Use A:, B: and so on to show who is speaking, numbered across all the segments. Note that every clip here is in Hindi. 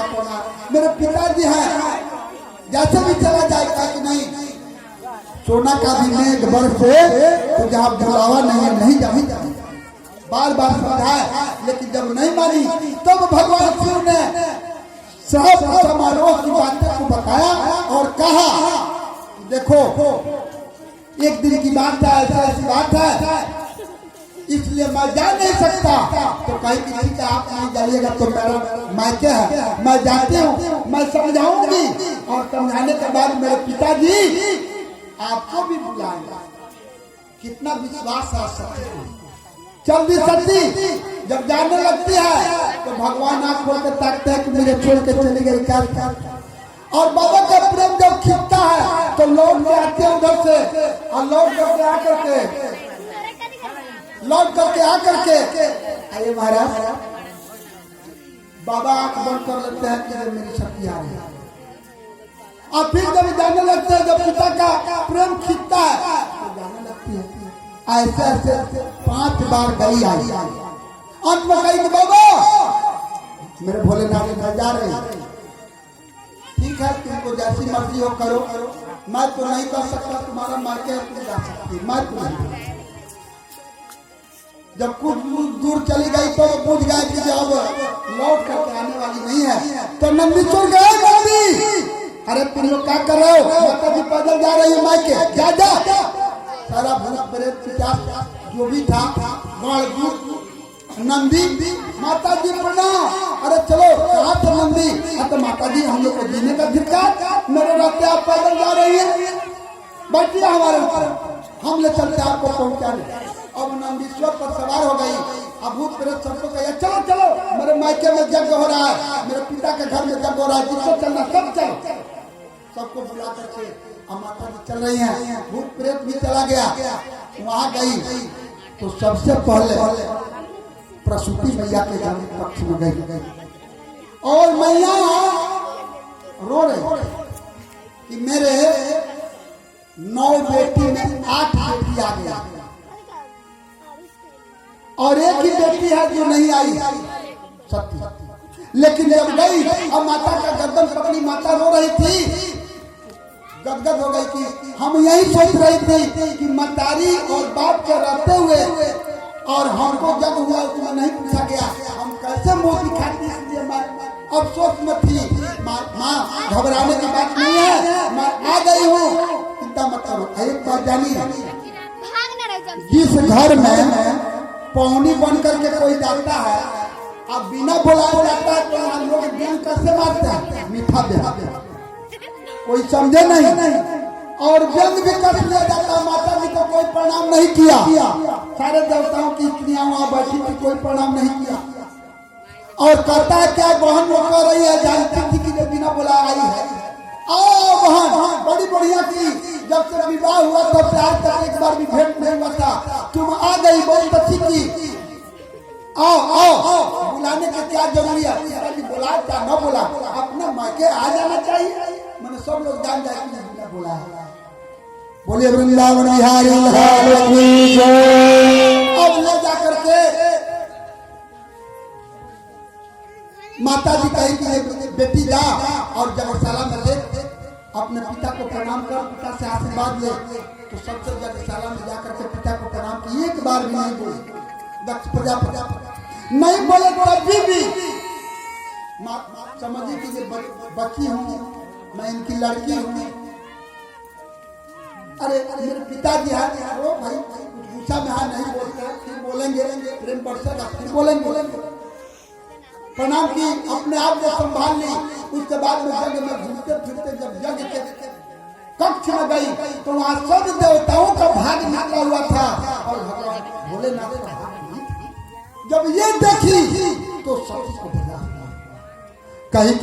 A: सोना मेरे पिताजी हैं, जैसे भी चला जाएगा कि नहीं सोना का भी मेघ बरसे तो जहाँ बुलावा नहीं जा बार बार समझाया, लेकिन जब नहीं मानी तब भगवान शिव ने सब समारोह की बातें को बताया और कहा देखो एक दिन की बात है, ऐसी बात है, इसलिए मैं जा नहीं सकता। तो कहीं किसी का आप नहीं जाइएगा तो मेरा मायके है, मैं जाती हूँ, मैं समझाऊंगी और समझाने के बाद मेरे पिताजी आपको भी बुलाएंगे। कितना विश्वास है सती को। चल दी सती जब जाने लगती है तो भगवान आंख खोल के ताकते हैं कि मुझे छोड़ के चली गई क्या। और बाबा का प्रेम जब खिंचता है तो लौट के आते हैं उधर से और लौट करके आकर के अरे महाराज बाबा आंख बंद कर लेते हैं कि मेरी शक्ति आ रही है। और फिर जब जाने लगते हैं, जब पिता का प्रेम खिंचता है तो जाने लगती है। ऐसे ऐसे 5 बार गई आई, अंत में कही कि बाबा मेरे भोलेनाथ में जा रहे हैं, ठीक है तुमको जैसी मर्जी हो करो, मैं तो नहीं कर सकता, तुम्हारा मायके तुम जा सकती, मैं तो नहीं। जब कुछ दूर चली गई तो पूछ गए कि जब लौट करके आने वाली नहीं है तो नंदी चल गए। नंदी अरे तुम लोग क्या कर रहे हो, माता जी पैदल जा रही है मायके, जा सारा भूत प्रेत पिशाच जो भी था नंदी माता जी प्रणाम। अरे चलो कहा तो नंदी, तो माता जी हम लोग को जीने का धिक्कार, मेरे रास्ते आप पैदल जा रही है, बैठिए हमारे ऊपर, हम ले चलते आपको पहुंचाने। अब नंदीश्वर पर सवार हो गई। अब भूत प्रेत सबको कहा चलो चलो मेरे मायके में यज्ञ हो रहा है, मेरे पिता के घर में यज्ञ हो रहा है, जिसको चलना सब चलो। सबको बुला करके अब माता जी चल रही हैं, भूत प्रेत भी चला गया। वहां गई तो सबसे पहले प्रसूति मैया के घर पक्ष में गई और मैया रो रही कि मेरे 9 बेटी में 8 बेटी आ गया और एक ही बेटी है जो नहीं आई सती। लेकिन जब गई अब माता का गर्दन पकड़ी, माता रो रही थी, गदगद हो गई कि हम यही सोच रही थी कि मतारी और बाप के रहते हुए और हमको जब हुआ उसमें नहीं पूछा गया, हम कैसे मुंह दिखाती, इसलिए मैं अफसोस में थी। माँ घबराने की बात नहीं है, मैं आ गई हूँ, चिंता मत करो। एक बात जानी, जिस घर में पौनी बन करके कोई जाता है अब बिना बुलाए जाता है तो हम लोग व्यंग कैसे मारते हैं, मीठा व्यंग, कोई समझे नहीं, और व्यंग भी कर लिया जाता। माता जी को कोई प्रणाम नहीं किया, सारे देवताओं की स्त्रियां वहां बैठी थी, कोई प्रणाम नहीं किया। और कहता है क्या बहन वो कर रही है, जानती थी कि बिना बुलाए आई है। आओ बहन, बड़ी बढ़िया की, जब से विवाह हुआ तब से आज तक एक बार भी भेंट नहीं हुआ था, तुम आ गई, बहुत अच्छी की। आओ आओ, बुलाने की क्या जरूरी है, बुला क्या न बुला, अपना मायके आ जाना चाहिए। मैंने सब लोग जान जाए कि बिना बुला है। बोलिए वृंदावन बिहारी लाल की जय। अब ले जाकर के माता जी कही कि बेटी जा और जगशाला में ले, अपने पिता को प्रणाम कर, पिता से आशीर्वाद ले। तो सबसे जगशाला में जाकर के पिता को प्रणाम की, एक बार भी नहीं बोले। दक्ष प्रजापति नहीं बोले तभी भी समझिए कि बच्ची हूँ मैं, इनकी लड़की हूँ। अरे मेरे पिताजी है, ओ भाई गुस्सा में हाँ नहीं बोलते, फिर बोलेंगे, प्रेम बढ़ेगा, फिर बोलेंगे। प्रणाम की, अपने आप को संभाल ली। उसके बाद में यज्ञ में घूमते फिरते जब यज्ञ के कक्ष में गई तो वहां सब देवताओं का भाग निकला हुआ था और भगवान भोलेनाथ का भाग नहीं था। जब ये देखी तो सती को भगा, कहीं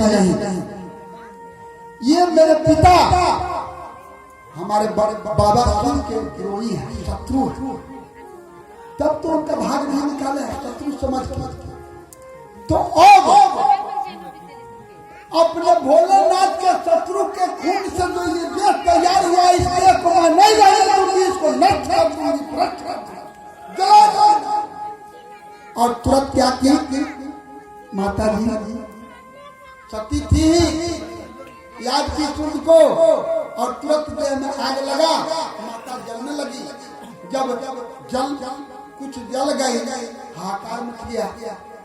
A: ये मेरे पिता हमारे बाबा शिव के विरोधी है, शत्रु, तब तो उनका भाग नहीं निकाले है, शत्रु समझ के। तो अब अपने भोलेनाथ के शत्रु के खून से जो ये देश तैयार हुआ, इस देश को मैं नहीं रहने दूंगी, इसको नष्ट कर दूंगी, और तुरंत क्या की माता जी सती थी याद की सूर्य को और तुरंत देह में आग लगा, माता जलने लगी। जब जल कुछ जल गई, हाहाकार मच गया,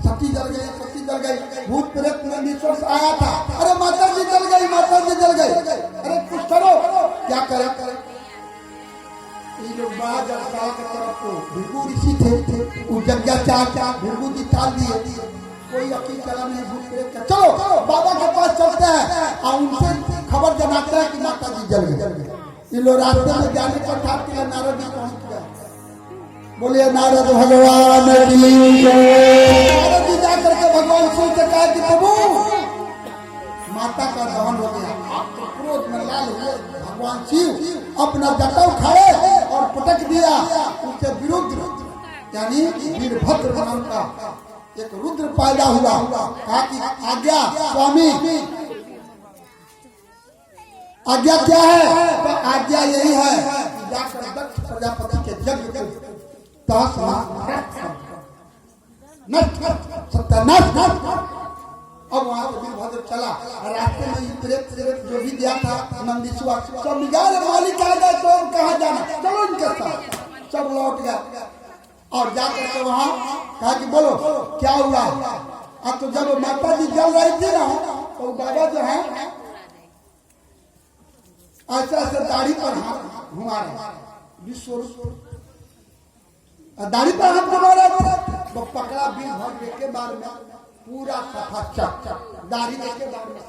A: सती जल गई, सती जल गई। भूत प्रेत में ईश्वर से आया था, अरे माता जी जल गई, माता जी जल गई, अरे कुछ करो। क्या करे? ये लोग बड़ा जलसाल की तरफ को भृगु ऋषि थे, वो यज्ञाचार्य भृगु जी टाल दिए, कोई अकील चला नहीं भूत प्रेत का। चलो बाबा के पास चलते हैं और उनसे खबर जनाते हैं कि माता जी जल गई। ये लोग रास्ते में जाने पर ठाक नारद जी पहुंच गए। बोलिए नारद भगवान की जय। नारद जी जाकर के भगवान शिव से कहा कि प्रभु माता का दहन हो गया। आप तो क्रोध में लाल हुए। भगवान शिव अपना जटा उठाए और पटक दिया। उसके विरुद्ध यानी वीरभद्र नाम का एक रुद्र पैदा हुआ। कहा कि आज्ञा स्वामी, आज्ञा क्या है? तो आज्ञा यही है कि जाकर दक्ष प्रजापति के यज्ञ को सत्यानाश। अब वहां से वीरभद्र चला, रास्ते में प्रेत जो भी दिया था नंदीश्वर सब निकाल, मालिक आ गए तो कहा जाना, चलो इनके साथ। सब लौट गया और जाकर के वहां कहा कि बोलो क्या हुआ? अब तो जब माता जी जल रही थी ना, तो बाबा जो है ऐसे ऐसे दाढ़ी पर हाथ घुमा रहे, विश्व दाढ़ी पर हाथ घुमा रहे। वो पकड़ा वीरभद्र के बार में पूरा सफा चक दाढ़ी के बार में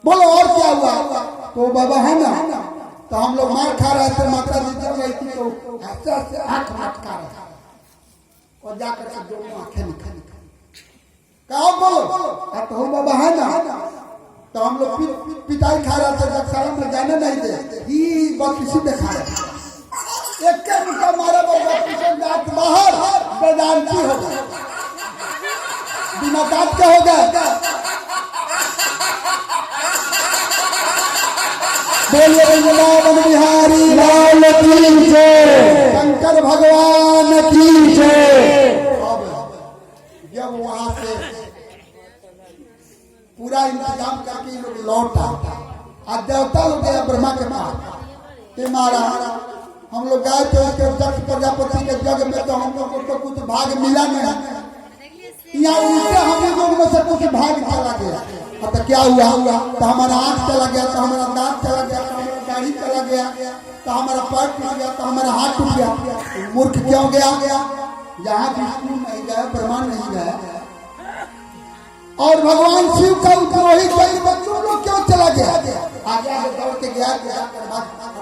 A: बोलो और क्या हुआ? तो बाबा है ना, तो हम लोग मार खा रहे थे, माता जी जल रही थी तो ऐसे ऐसे आंख मटका रहे और जाकर के दोनों आंखें निकल कहा बोलो। तो बाबा है ना, तो हम लोग पिटाई खा रहे थे, जगसाला में जाने नहीं दे, ही बस इसी में खा रहे। एक मुका मारा दांत बाहर, वेदांती हो गए, बिना दांत के हो गए। बोलिए वृंदावन बिहारी लाल की जय, शंकर भगवान की जय। अब जब वहां से पूरा इंतजाम करके लोग लौटा, आज देवता लोग गया ब्रह्मा के पास। ये महाराज हम लोग गए थे उसके दक्ष प्रजापति के जग में, तो हम लोग को तो कुछ भाग मिला नहीं। यहाँ उल्टे हम लोग में से कुछ भाग चला गया। तो क्या हुआ? तो हमारा आंख चला गया, तो हमारा दांत चला गया, तो हमारा दाढ़ी चला गया, तो हमारा पैर टूट गया, तो हमारा हाथ टूट गया। मूर्ख क्यों गया? यहाँ विष्णु नहीं गया, ब्रह्मा नहीं गया, और भगवान शिव का उद्रोही कई बच्चों लोग क्यों चला गया? आगे आगे दौड़ के गया,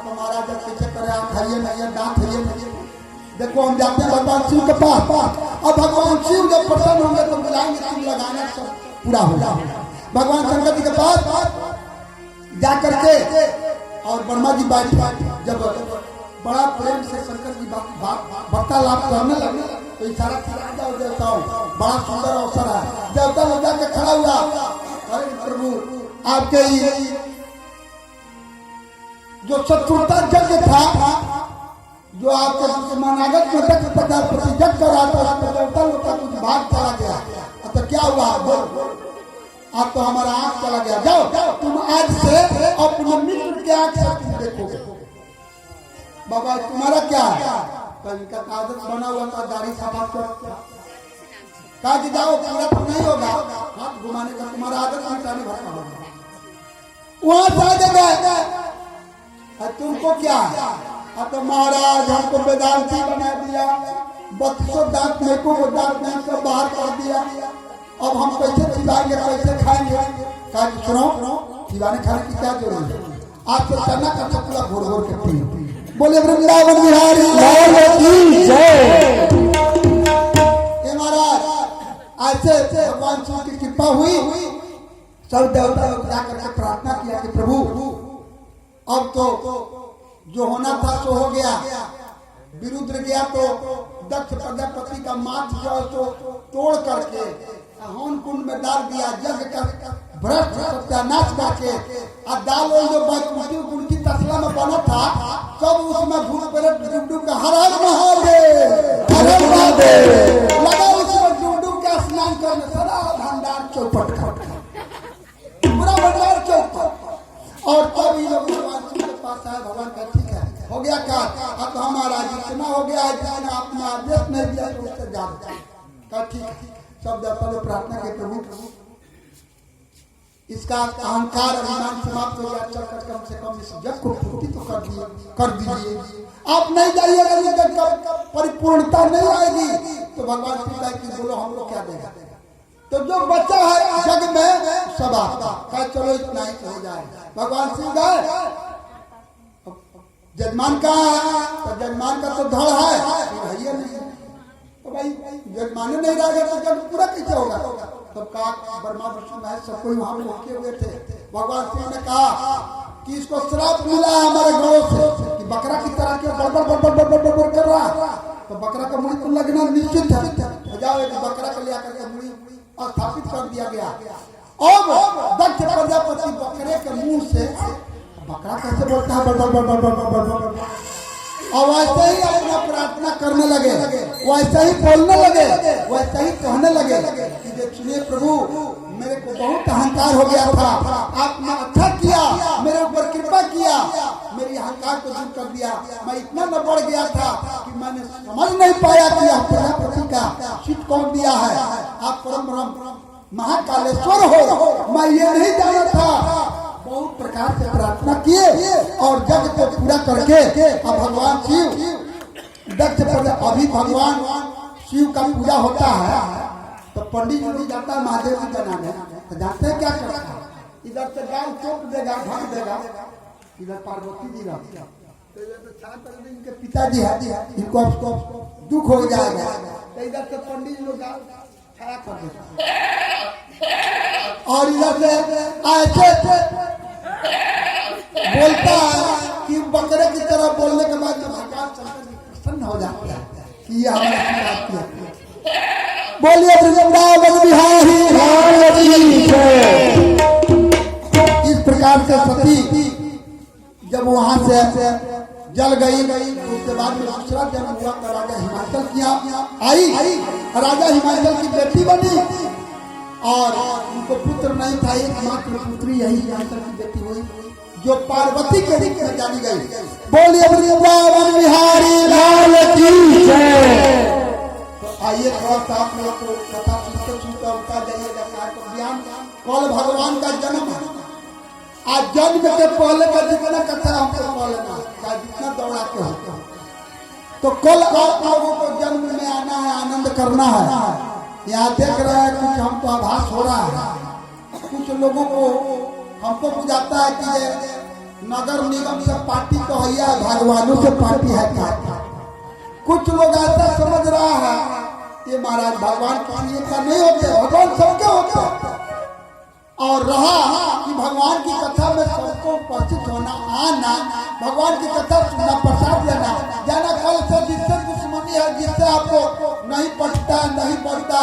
A: महाराज पीछे करे, खाइए नहीं, दांत खाइए नहीं। देखो हम जाते हैं भगवान शिव के पास, और भगवान शिव जब प्रसन्न होंगे तो बुलाएंगे, तुम लगाना सब पूरा होगा। भगवान शंकर जी के पास जाकर के और ब्रह्मा जी बैठे, जब बड़ा प्रेम से शंकर जी वार्तालाप करने लगे, तो इशारा किया जाओ देवताओं, बड़ा सुंदर अवसर है। देवता लोग जाके खड़ा हुआ, अरे प्रभु आपके जो शत्रुता यज्ञ था, जो आपके दुश्मनागत में दक्ष प्रजापति यज्ञ कर रहा था, उसमें देवता लोग का कुछ भाग चला गया। तो क्या हुआ? बोल, आप तो हमारा आंख चला गया, जाओ तुम आज से अपने मित्र के आंख से तुम देखोगे। बाबा तुम्हारा क्या है? इनका आदत बना हुआ था, दाढ़ी सफा कहा कि जाओ, पूरा तो नहीं होगा, हाथ घुमाने का तुम्हारा आदत मिटाने भरना होगा। वहां से गए, तुमको क्या है? तो महाराज हमको वेदांती बना दिया, 32 दांत मेरे को दांत नहीं सब बाहर कर दिया। अब हम कैसे खिलाएंगे, कैसे खाएंगे? कहा कि सुनो, खिलाने खाने की क्या जरूरत है? आज तो चना का चकला घोर घोर के पी। बोले वृंदावन बिहारी लाल की जय। महाराज ऐसे भगवान शिव की कृपा हुई, सब देवता लोग जाकर के प्रार्थना किया कि प्रभु अब तो जो होना था सो हो गया। विरुद्ध गया तो दक्ष प्रजापति का माथ जो तो तोड़ करके हवन कुंड में डाल दिया, यज्ञ का भ्रष्ट सत्यानाश करके, और दाल जो बैकुंठी उनकी तसला में बना था, सब उसमें भूत प्रेत डुबडुब का हर हर महादेव लगा, उसमें डुबडुब का स्नान करने सारा भंडार चौपट कर दे दिया तो उससे ज्यादा कहा ठीक सब देवता लोग प्रार्थना के प्रभु इसका अहंकार अभिमान समाप्त हो गया, चलकर कम से कम इस जग को पूर्ति तो कर दीजिए। आप नहीं जाइएगा जब तक परिपूर्णता नहीं आएगी तो भगवान पिता की बोलो हम लोग क्या देगा। तो जो बच्चा है जग में सब आपका कहा चलो इतना ही हो जाए। भगवान शिव गए जजमान का तो जजमान का तो धड़ है भैया नहीं तो भाई जजमान नहीं रहेगा तो जग पूरा कैसे होगा। तब कहा ब्रह्मा विष्णु महेश सब कोई वहां रोके हुए थे। भगवान शिव ने कहा कि इसको श्राप मिला है हमारे गौरव से कि बकरा की तरह के बड़बड़ कर रहा तो बकरा का मुड़ी तो लगना निश्चित है। जाओ एक बकरा को लिया करके मुड़ी स्थापित कर दिया गया। अब दक्ष प्रजापति बकरे के मुंह से बकरा कैसे बोलता है और वैसे ही अपना प्रार्थना करने लगे, वैसे ही बोलने लगे, वैसे ही कहने लगे कि देखिए प्रभु मेरे को बहुत अहंकार हो गया था, आपने अच्छा किया मेरे ऊपर कृपा किया, मेरी अहंकार को दूर कर दिया। मैं इतना न बढ़ गया था कि मैंने समझ नहीं पाया कि आप प्रजापति का चित कौन दिया है। आप परम ब्रह्म महाकालेश्वर हो, मैं ये नहीं जाना था। बहुत प्रकार से प्रार्थना किए और जग को पूरा करके अब भगवान शिव दक्ष पर अभी भगवान शिव का पूजा होता है तो पंडित जी जाता है महादेव जी बनाने तो जानते हैं क्या करता है इधर से गाय चौक देगा ढक देगा, इधर पार्वती जी रहती है तो इनके पिताजी है इनको दुख हो जाएगा तो इधर से पंडित लोग छाया कर देता और इधर से ऐसे बोलता है कि बकरे की तरह बोलने के बाद भगवान शंकर जी प्रसन्न हो जाते हैं कि ये हमारी बात किया। बोलिए वृंदावन बिहारी लाल की जय। इस प्रकार से सती जब वहां से जल गई उसके बाद में दूसरा जन्म हुआ तो राजा हिमाचल की आई। राजा हिमाचल की बेटी बनी और उनको पुत्र नहीं था, एकमात्र पुत्री यही हिमाचल की बेटी हुई जो पार्वती के रूप में जानी गई। बोलिए वृंदावन बिहारी लाल की जय। तो आइए थोड़ा सा आप लोग को कथा सुनते उठा जाइएगा तो ज्ञान कल भगवान का जन्म है। आज जन्म के पहले का जितना कथा हमको बोलना चाहे जितना दौड़ा के हो तो कल आप लोगों को जन्म में आना है, आनंद करना है। यहाँ देख रहे हैं कुछ हमको आभास हो रहा है, कुछ लोगों को हमको बुझाता है कि नगर निगम से पार्टी तो है, भगवानों से पार्टी है क्या। कुछ लोग ऐसा समझ रहा है ये महाराज भगवान किसी का नहीं होते, भगवान सबके होते। और रहा कि भगवान की कथा में सबको उपस्थित होना, आना, भगवान की कथा सुनना, प्रसाद लेना, जाना कल से जिससे दुश्मनी है, जिससे आपको नहीं पढ़ता नहीं पढ़ता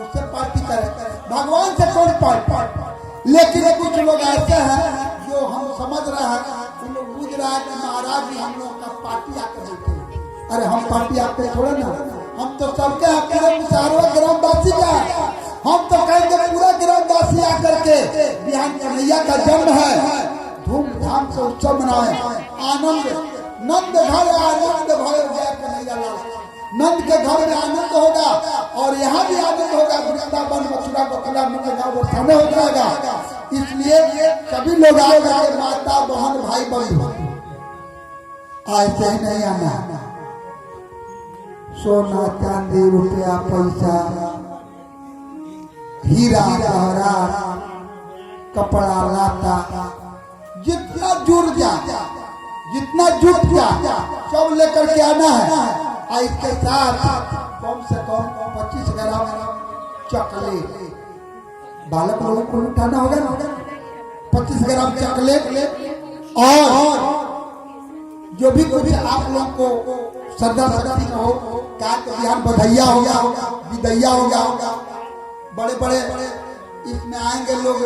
A: उससे पार्टी करे, भगवान से कौन पार्टी। लेकिन कुछ लोग ऐसे हैं जो हम समझ रहे हैं, उन लोग बुझ रहा है कि महाराज भी हम लोग का पार्टी आकर देते। अरे हम पार्टी आते थोड़े ना, हम तो सबके पूरे मुसारवा ग्रामवासी का, हम तो कहेंगे पूरा ग्रामवासी आकर के बिहान कन्हैया का जन्म है, धूमधाम से उत्सव मनाए, आनंद नंद घर आनंद भय जय कन्हैया लाल। नंद के घर में आनंद होगा और यहाँ भी आनंद होगा, वृंदावन मथुरा बकला गाँव बरसाने हो जाएगा। इसलिए सभी लोग आएगा, माता बहन भाई बंधु ऐसे ही नहीं आना। सोना चांदी रुपया पैसा हीरा जवाहरात कपड़ा लाता जितना जुड़ जा, जितना जुट जा सब लेकर के आना है। इसके साथ कम से कम 25 ग्राम चॉकलेट बालक लोगों को उठाना होगा ना, 25 ग्राम चॉकलेट और जो भी कुछ आप लोग को श्रद्धा शक्ति का हो, क्या बिहान बधैया होगा, विदैया होगा, बड़े बड़े इसमें आएंगे लोग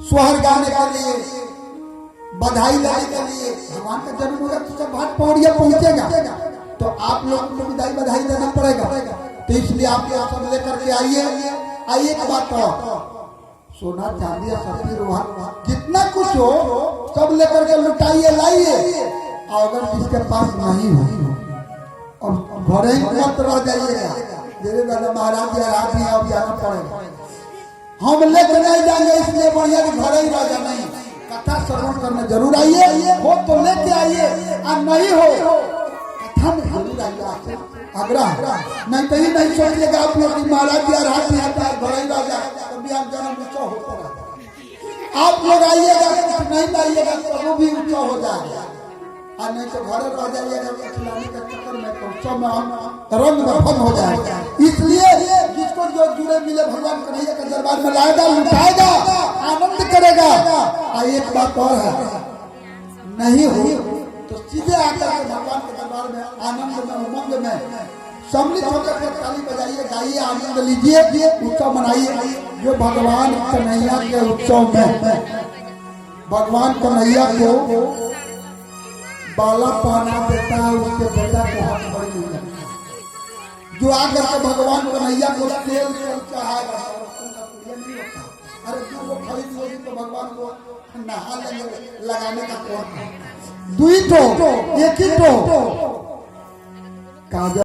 A: सोहर गाने के लिए, बधाई लेने के लिए। भगवान का जन्म होगा तो सब भाट पौड़िया पहुंचेगा तो आप लोगों को विदाई बधाई देना पड़ेगा। तो इसलिए आप लोग सब लेकर के आइए एक बात कहो, सोना चांदी सफेद रुआ जितना कुछ हो सब लेकर के लुटाइए लाइए। और अगर जिसके पास नहीं हो अब घरे ही मत रह जाइएगा, धीरे धीरे महाराज जी आप ही अब जाना पड़ेगा। हम लेकर नहीं जाएंगे, इसलिए बढ़िया कि घरे ही रह जाना। कथा श्रवण करने जरूर आइए, हो तो लेके आइए, और नहीं हो कथा में जरूर आइए। आग्रह नहीं कहीं नहीं सोचिएगा आप लोग महाराज जी हाथ में आता है घर ही रह जाए, कभी आप जन्म ऊंचा होता रहता। आप लोग आइएगा, नहीं लाइएगा तो वो भी ऊंचा हो जाएगा, और नहीं तो घर रह जाइएगा खिलाने के चक्कर में तो सब में हम रंग भंग हो जाएगा। इसलिए जिसको जो जुड़े मिले भगवान कन्हैया के दरबार में लाएगा, लुटाएगा, आनंद करेगा। और एक बात और है, नहीं हो तो सीधे आकर के भगवान के दरबार में आनंद में उमंग में सम्मिलित होकर के ताली बजाइए, गाइए, आनंद लीजिए, उत्सव मनाइए। जो भगवान कन्हैया के उत्सव में भगवान कन्हैया को बाला पाना देता है, उसके बेटा को हाथ बड़ी नहीं लगता। जो आकर के भगवान कन्हैया को तेल चढ़ाएगा, अरे जो वो खरीद होगी तो भगवान को नहा लगाने का कौन? दुई तो एक ही तो काजल